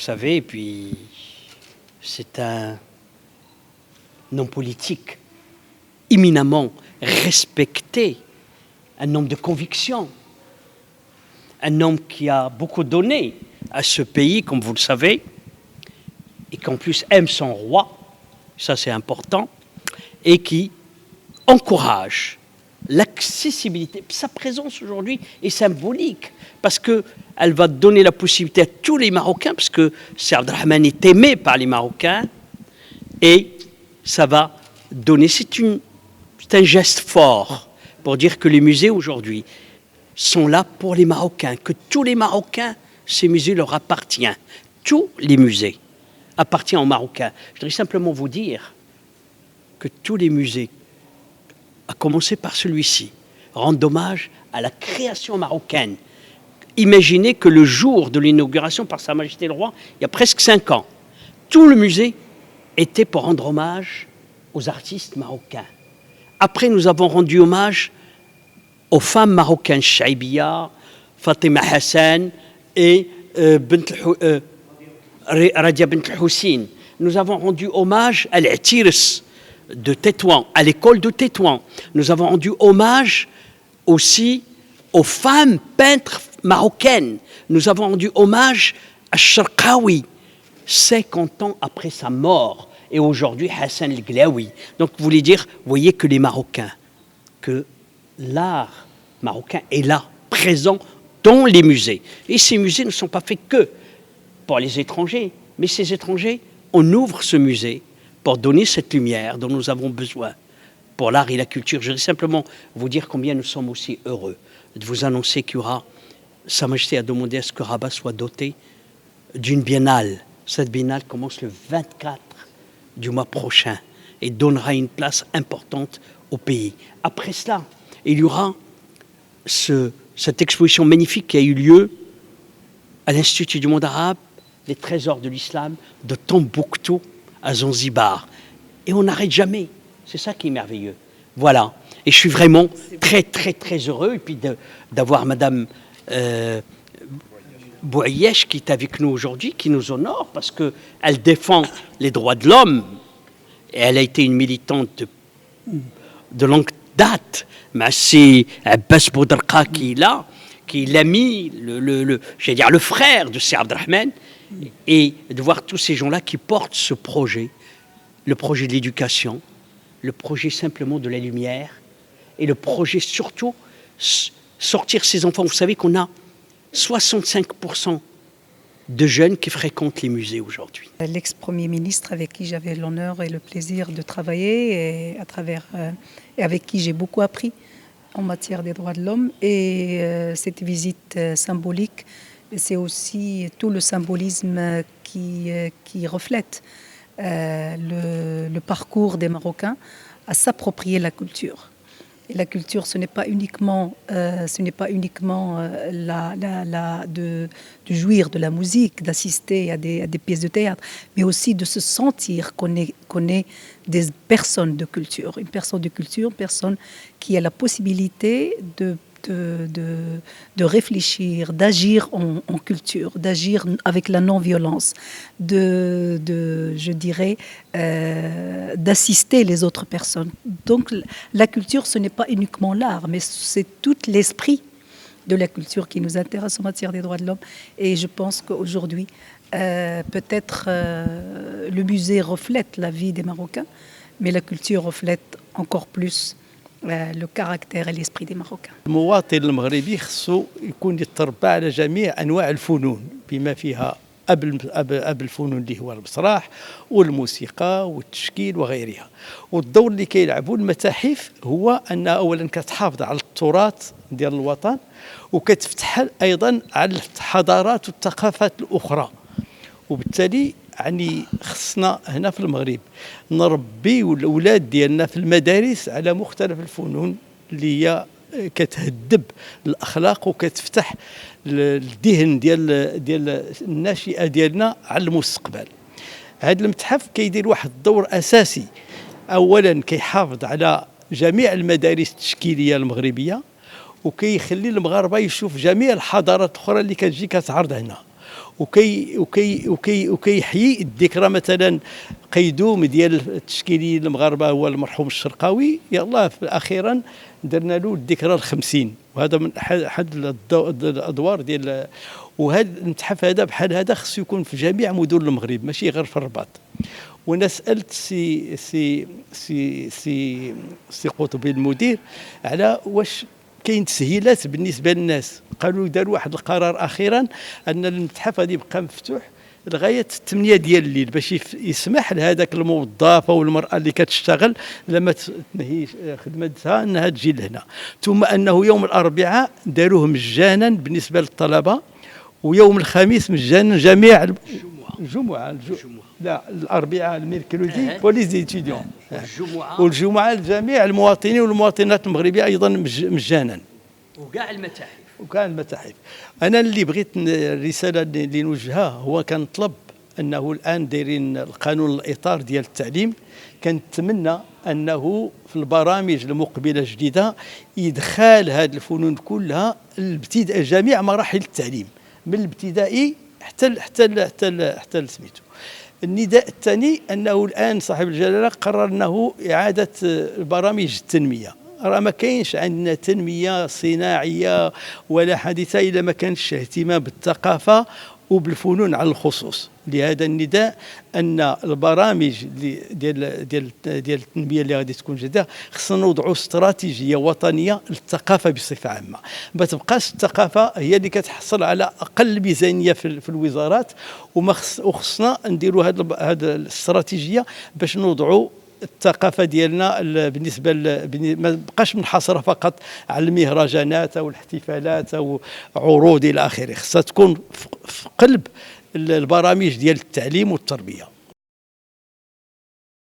savez, et puis c'est un homme politique éminemment respecté, un homme de conviction, un homme qui a beaucoup donné à ce pays, comme vous le savez, et qui en plus aime son roi, ça c'est important, et qui encourage l'accessibilité. Sa présence aujourd'hui est symbolique, parce qu'elle va donner la possibilité à tous les Marocains, parce que Seydi Abdelrahmane est aimé par les Marocains, et ça va donner, c'est un geste fort pour dire que les musées aujourd'hui sont là pour les Marocains, que tous les Marocains, ces musées leur appartiennent. Tous les musées appartiennent aux Marocains. Je voudrais simplement vous dire que tous les musées, à commencer par celui-ci, rendent hommage à la création marocaine. Imaginez que le jour de l'inauguration par Sa Majesté le Roi, il y a presque 5 ans, tout le musée était pour rendre hommage aux artistes marocains. Après, nous avons rendu hommage aux femmes marocaines, Chaïbia, Fatima Hassan et Radia Bint Houssine. Nous avons rendu hommage à l'Atirs de Tétouan, à l'école de Tétouan. Nous avons rendu hommage aussi aux femmes peintres marocaines. Nous avons rendu hommage à Sharqawi, 50 ans après sa mort. Et aujourd'hui, Hassan el-Glaoui. Donc, vous voulez dire, vous voyez que les Marocains, que l'art marocain est là, présent dans les musées. Et ces musées ne sont pas faits que pour les étrangers, mais ces étrangers, on ouvre ce musée pour donner cette lumière dont nous avons besoin pour l'art et la culture. Je vais simplement vous dire combien nous sommes aussi heureux de vous annoncer qu'il y aura, Sa Majesté a demandé à ce que Rabat soit doté d'une biennale. Cette biennale commence le 24 du mois prochain et donnera une place importante au pays. Après cela, il y aura cette exposition magnifique qui a eu lieu à l'Institut du monde arabe, les trésors de l'islam, de Tombouctou à Zanzibar. Et on n'arrête jamais. C'est ça qui est merveilleux. Voilà. Et je suis vraiment très, très, très heureux. Et puis d'avoir Madame Bouayesh qui est avec nous aujourd'hui, qui nous honore, parce qu'elle défend les droits de l'homme. Et elle a été une militante de longue date. Mais c'est Abbas Boudarqa qui est là, qui est l'ami, le frère de Seydi Abdelrahmane. Et de voir tous ces gens-là qui portent ce projet, le projet de l'éducation, le projet simplement de la lumière, et le projet surtout, sortir ces enfants. Vous savez qu'on a 65% de jeunes qui fréquentent les musées aujourd'hui. L'ex-premier ministre avec qui j'avais l'honneur et le plaisir de travailler et avec qui j'ai beaucoup appris en matière des droits de l'homme. Et cette visite symbolique, c'est aussi tout le symbolisme qui reflète le parcours des Marocains à s'approprier la culture. Et la culture, ce n'est pas uniquement, de jouir de la musique, d'assister à des pièces de théâtre, mais aussi de se sentir qu'on est des personnes de culture. Une personne de culture, une personne qui a la possibilité de réfléchir, d'agir en culture, d'agir avec la non-violence, je dirais, d'assister les autres personnes. Donc la culture, ce n'est pas uniquement l'art, mais c'est tout l'esprit de la culture qui nous intéresse en matière des droits de l'homme. Et je pense qu'aujourd'hui, peut-être le musée reflète la vie des Marocains, mais la culture reflète encore plus le caractère et l'esprit des Marocains. المواطن المغربي خصو يكون يتربى على جميع أنواع الفنون بما فيها أب الفنون اللي هو المسرح والموسيقى والتشكيل وغيرها. والدور اللي كيلعبوا المتاحف هو أنها أولا كتحافظ على التراث ديال الوطن وكتفتح أيضا على الحضارات والثقافات الأخرى. وبالتالي يعني خصنا هنا في المغرب نربيو الاولاد ديالنا في المدارس على مختلف الفنون اللي هي كتهذب الاخلاق وكتفتح الذهن ديال الناشئه ديالنا على المستقبل. هذا المتحف كيدير واحد الدور اساسي، اولا كيحافظ على جميع المدارس التشكيليه المغربيه وكيخلي المغاربه يشوف جميع الحضارات الاخرى اللي كتجي كتعرض هنا. وكيحيي الذكرى. مثلا قيدوم ديال التشكيليين المغاربه هو المرحوم الشرقاوي، يلاه اخيرا درنا له الذكرى ال50، وهذا من احد الادوار ديال. وهذا المتحف هذا بحال هذا خصو يكون في جميع مدن المغرب ماشي غير في الرباط. وانا سالت سي قطبي المدير على واش كاين تسهيلات بالنسبه للناس. قالوا داروا واحد القرار اخيرا ان المتحف غادي يبقى مفتوح لغايه 8 ديال الليل باش يسمح لهذاك الموظف او المراه اللي كتشتغل لما تنهي خدمتها انها تجي لهنا. ثم انه يوم الاربعاء داروه مجانا بالنسبه للطلبه، ويوم الخميس مجانا جميع الجمعه لا الاربعاء الميركودي بوليس ديتيديون، والجمعه لجميع المواطنين والمواطنات المغربيه ايضا مجانا، وكاع المتاحف. انا اللي بغيت الرساله اللي نوجهها هو كنطلب انه الان دايرين القانون الاطار ديال التعليم، كنتمنى انه في البرامج المقبله الجديده يدخل هذه الفنون كلها الابتداء جميع مراحل التعليم من الابتدائي حتى سميتو. النداء الثاني انه الان صاحب الجلاله قرر انه اعاده برامج التنميه. راه ما كاينش عندنا تنميه صناعيه ولا حديثه الا ما كانش اهتمام بالثقافه وبالفنون على الخصوص. لهذا النداء ان البرامج ديال التنميه اللي غادي تكون جديده خصنا نوضعوا استراتيجيه وطنيه للثقافه بصفه عامه، ما تبقاش الثقافه هي اللي كتحصل على اقل ميزانيه في الوزارات، وخصنا نديروا هذه الاستراتيجيه باش نوضعوا الثقافه ديالنا بالنسبه ما بقاش منحصره فقط على المهرجانات او الاحتفالات او عروض الى اخره، خصها تكون في قلب البرامج ديال التعليم والتربيه.